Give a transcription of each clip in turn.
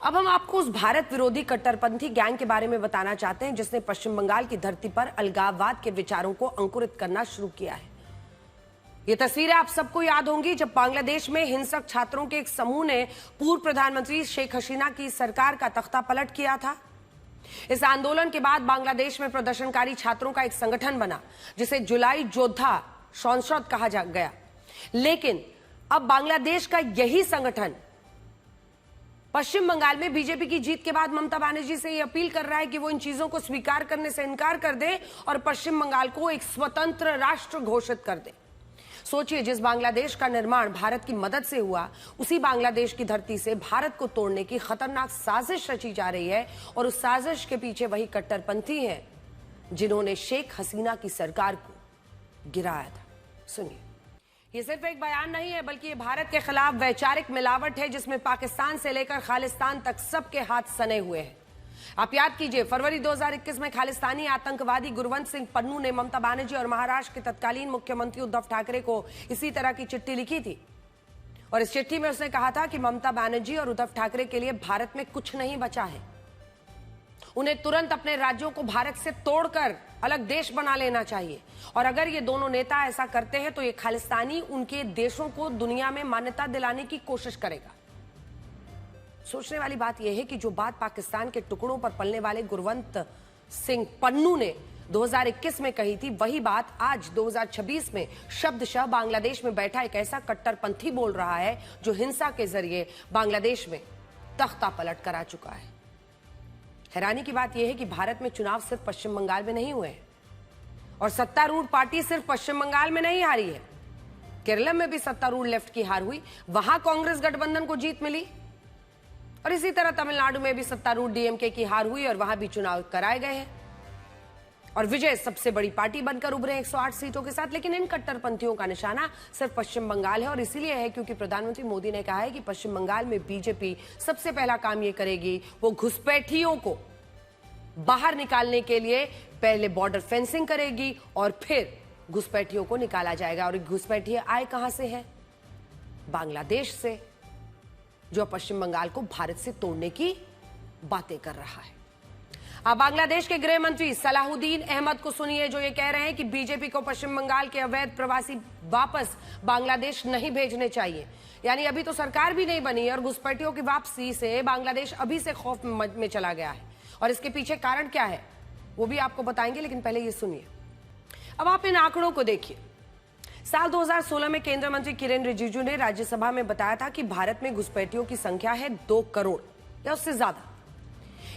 अब हम आपको उस भारत विरोधी कट्टरपंथी गैंग के बारे में बताना चाहते हैं जिसने पश्चिम बंगाल की धरती पर अलगाववाद के विचारों को अंकुरित करना शुरू किया है। ये तस्वीरें आप सबको याद होंगी जब बांग्लादेश में हिंसक छात्रों के एक समूह ने पूर्व प्रधानमंत्री शेख हसीना की सरकार का तख्ता पलट किया था। इस आंदोलन के बाद बांग्लादेश में प्रदर्शनकारी छात्रों का एक संगठन बना जिसे जुलाई योद्धा संसद कहा गया। लेकिन अब बांग्लादेश का यही संगठन पश्चिम बंगाल में बीजेपी की जीत के बाद ममता बनर्जी से यह अपील कर रहा है कि वो इन चीजों को स्वीकार करने से इनकार कर दे और पश्चिम बंगाल को एक स्वतंत्र राष्ट्र घोषित कर दे। सोचिए, जिस बांग्लादेश का निर्माण भारत की मदद से हुआ, उसी बांग्लादेश की धरती से भारत को तोड़ने की खतरनाक साजिश रची जा रही है और उस साजिश के पीछे वही कट्टरपंथी हैं जिन्होंने शेख हसीना की सरकार को गिराया था। सुनिए, ये सिर्फ एक बयान नहीं है बल्कि ये भारत के खिलाफ वैचारिक मिलावट है जिसमें पाकिस्तान से लेकर खालिस्तान तक सबके हाथ सने हुए हैं। आप याद कीजिए, फरवरी 2021 में खालिस्तानी आतंकवादी गुरवंत सिंह पन्नू ने ममता बनर्जी और महाराष्ट्र के तत्कालीन मुख्यमंत्री उद्धव ठाकरे को इसी तरह की चिट्ठी लिखी थी और इस चिट्ठी में उसने कहा था कि ममता बनर्जी और उद्धव ठाकरे के लिए भारत में कुछ नहीं बचा है, उन्हें तुरंत अपने राज्यों को भारत से तोड़कर अलग देश बना लेना चाहिए और अगर ये दोनों नेता ऐसा करते हैं तो ये खालिस्तानी उनके देशों को दुनिया में मान्यता दिलाने की कोशिश करेगा। सोचने वाली बात यह है कि जो बात पाकिस्तान के टुकड़ों पर पलने वाले गुरवंत सिंह पन्नू ने 2021 में कही थी, वही बात आज 2026 में शब्दशः बांग्लादेश में बैठा एक ऐसा कट्टरपंथी बोल रहा है जो हिंसा के जरिए बांग्लादेश में तख्ता पलट करा चुका है। हैरानी की बात यह है कि भारत में चुनाव सिर्फ पश्चिम बंगाल में नहीं हुए हैं और सत्तारूढ़ पार्टी सिर्फ पश्चिम बंगाल में नहीं हारी है, केरल में भी सत्तारूढ़ लेफ्ट की हार हुई, वहां कांग्रेस गठबंधन को जीत मिली और इसी तरह तमिलनाडु में भी सत्तारूढ़ डीएमके की हार हुई और वहां भी चुनाव कराए गए हैं और विजय सबसे बड़ी पार्टी बनकर उभरे 108 सीटों के साथ। लेकिन इन कट्टरपंथियों का निशाना सिर्फ पश्चिम बंगाल है और इसीलिए है क्योंकि प्रधानमंत्री मोदी ने कहा है कि पश्चिम बंगाल में बीजेपी सबसे पहला काम ये करेगी, वो घुसपैठियों को बाहर निकालने के लिए पहले बॉर्डर फेंसिंग करेगी और फिर घुसपैठियों को निकाला जाएगा। और घुसपैठिए आए कहां से हैं? बांग्लादेश से, जो पश्चिम बंगाल को भारत से तोड़ने की बातें कर रहा है। अब बांग्लादेश के गृह मंत्री सलाहुद्दीन अहमद को सुनिए, जो ये कह रहे हैं कि बीजेपी को पश्चिम बंगाल के अवैध प्रवासी वापस बांग्लादेश नहीं भेजने चाहिए। यानी अभी तो सरकार भी नहीं बनी और घुसपैठियों की वापसी से बांग्लादेश अभी से खौफ में चला गया है और इसके पीछे कारण क्या है वो भी आपको बताएंगे, लेकिन पहले ये सुनिए। अब आप इन आंकड़ों को देखिए। साल 2016 में केंद्रीय मंत्री किरेन रिजिजू ने राज्यसभा में बताया था कि भारत में घुसपैठियों की संख्या है 2 करोड़ या उससे ज्यादा।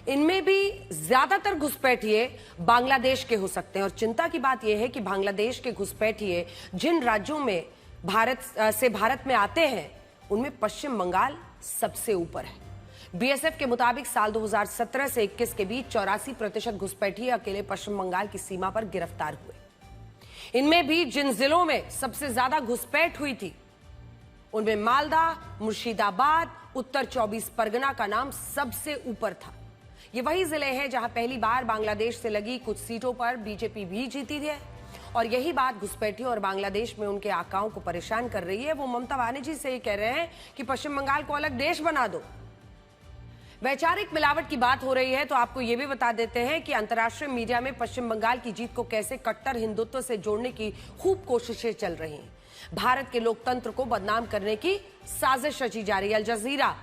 इनमें भी ज्यादातर घुसपैठिए बांग्लादेश के हो सकते हैं और चिंता की बात यह है कि बांग्लादेश के घुसपैठिए जिन राज्यों में भारत में आते हैं उनमें पश्चिम बंगाल सबसे ऊपर है। बीएसएफ के मुताबिक साल 2017 से 21 के बीच 84% घुसपैठिए अकेले पश्चिम बंगाल की सीमा पर गिरफ्तार हुए। इनमें भी जिन जिलों में सबसे ज्यादा घुसपैठ हुई थी उनमें मालदा, मुर्शिदाबाद, उत्तर 24 परगना का नाम सबसे ऊपर था। ये वही जिले हैं जहां पहली बार बांग्लादेश से लगी कुछ सीटों पर बीजेपी भी जीती है और यही बात घुसपैठियों और बांग्लादेश में उनके आकाओं को परेशान कर रही है। वो ममता बनर्जी से ये कह रहे हैं कि पश्चिम बंगाल को अलग देश बना दो। वैचारिक मिलावट की बात हो रही है तो आपको यह भी बता देते हैं कि अंतर्राष्ट्रीय मीडिया में पश्चिम बंगाल की जीत को कैसे कट्टर हिंदुत्व से जोड़ने की खूब कोशिशें चल रही हैं। भारत के लोकतंत्र को बदनाम करने की साजिश रची जा रही है। अल जजीरा,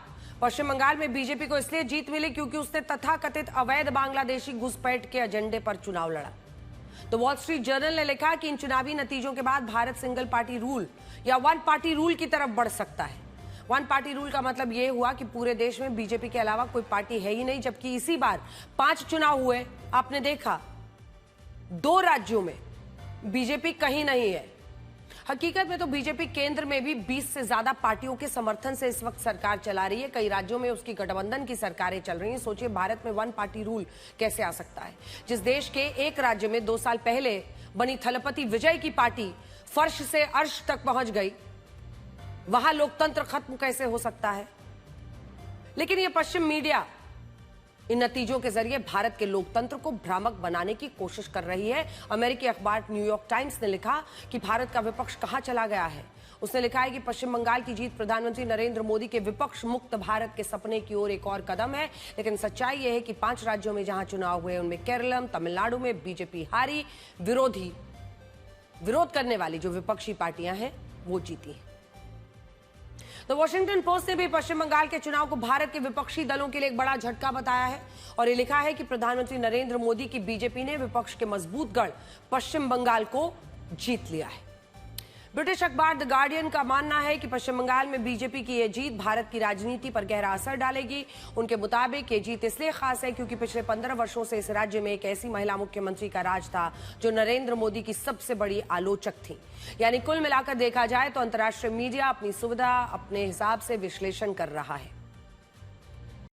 पश्चिम बंगाल में बीजेपी को इसलिए जीत मिली क्योंकि उसने तथाकथित अवैध बांग्लादेशी घुसपैठ के एजेंडे पर चुनाव लड़ा। तो वॉल स्ट्रीट जर्नल ने लिखा कि इन चुनावी नतीजों के बाद भारत सिंगल पार्टी रूल या वन पार्टी रूल की तरफ बढ़ सकता है। वन पार्टी रूल का मतलब यह हुआ कि पूरे देश में बीजेपी के अलावा कोई पार्टी है ही नहीं, जबकि इसी बार 5 चुनाव हुए, आपने देखा 2 राज्यों में बीजेपी कहीं नहीं है। हकीकत में तो बीजेपी केंद्र में भी 20 से ज्यादा पार्टियों के समर्थन से इस वक्त सरकार चला रही है। कई राज्यों में उसकी गठबंधन की सरकारें चल रही हैं। सोचिए, भारत में वन पार्टी रूल कैसे आ सकता है? जिस देश के एक राज्य में 2 साल पहले बनी थलपति विजय की पार्टी फर्श से अर्श तक पहुंच गई, वहां लोकतंत्र खत्म कैसे हो सकता है? लेकिन यह पश्चिम मीडिया इन नतीजों के जरिए भारत के लोकतंत्र को भ्रामक बनाने की कोशिश कर रही है। अमेरिकी अखबार न्यूयॉर्क टाइम्स ने लिखा कि भारत का विपक्ष कहां चला गया है। उसने लिखा है कि पश्चिम बंगाल की जीत प्रधानमंत्री नरेंद्र मोदी के विपक्ष मुक्त भारत के सपने की ओर एक और कदम है। लेकिन सच्चाई यह है कि 5 राज्यों में जहां चुनाव हुए उनमें केरलम, तमिलनाडु में बीजेपी हारी, विरोध करने वाली जो विपक्षी पार्टियां हैं वो जीती हैं। तो वॉशिंगटन पोस्ट ने भी पश्चिम बंगाल के चुनाव को भारत के विपक्षी दलों के लिए एक बड़ा झटका बताया है और ये लिखा है कि प्रधानमंत्री नरेंद्र मोदी की बीजेपी ने विपक्ष के मजबूत गढ़ पश्चिम बंगाल को जीत लिया है। ब्रिटिश अखबार द गार्डियन का मानना है कि पश्चिम बंगाल में बीजेपी की यह जीत भारत की राजनीति पर गहरा असर डालेगी। उनके मुताबिक ये जीत इसलिए खास है क्योंकि पिछले 15 वर्षों से इस राज्य में एक ऐसी महिला मुख्यमंत्री का राज था जो नरेंद्र मोदी की सबसे बड़ी आलोचक थी। यानी कुल मिलाकर देखा जाए तो अंतर्राष्ट्रीय मीडिया अपनी सुविधा अपने हिसाब से विश्लेषण कर रहा है।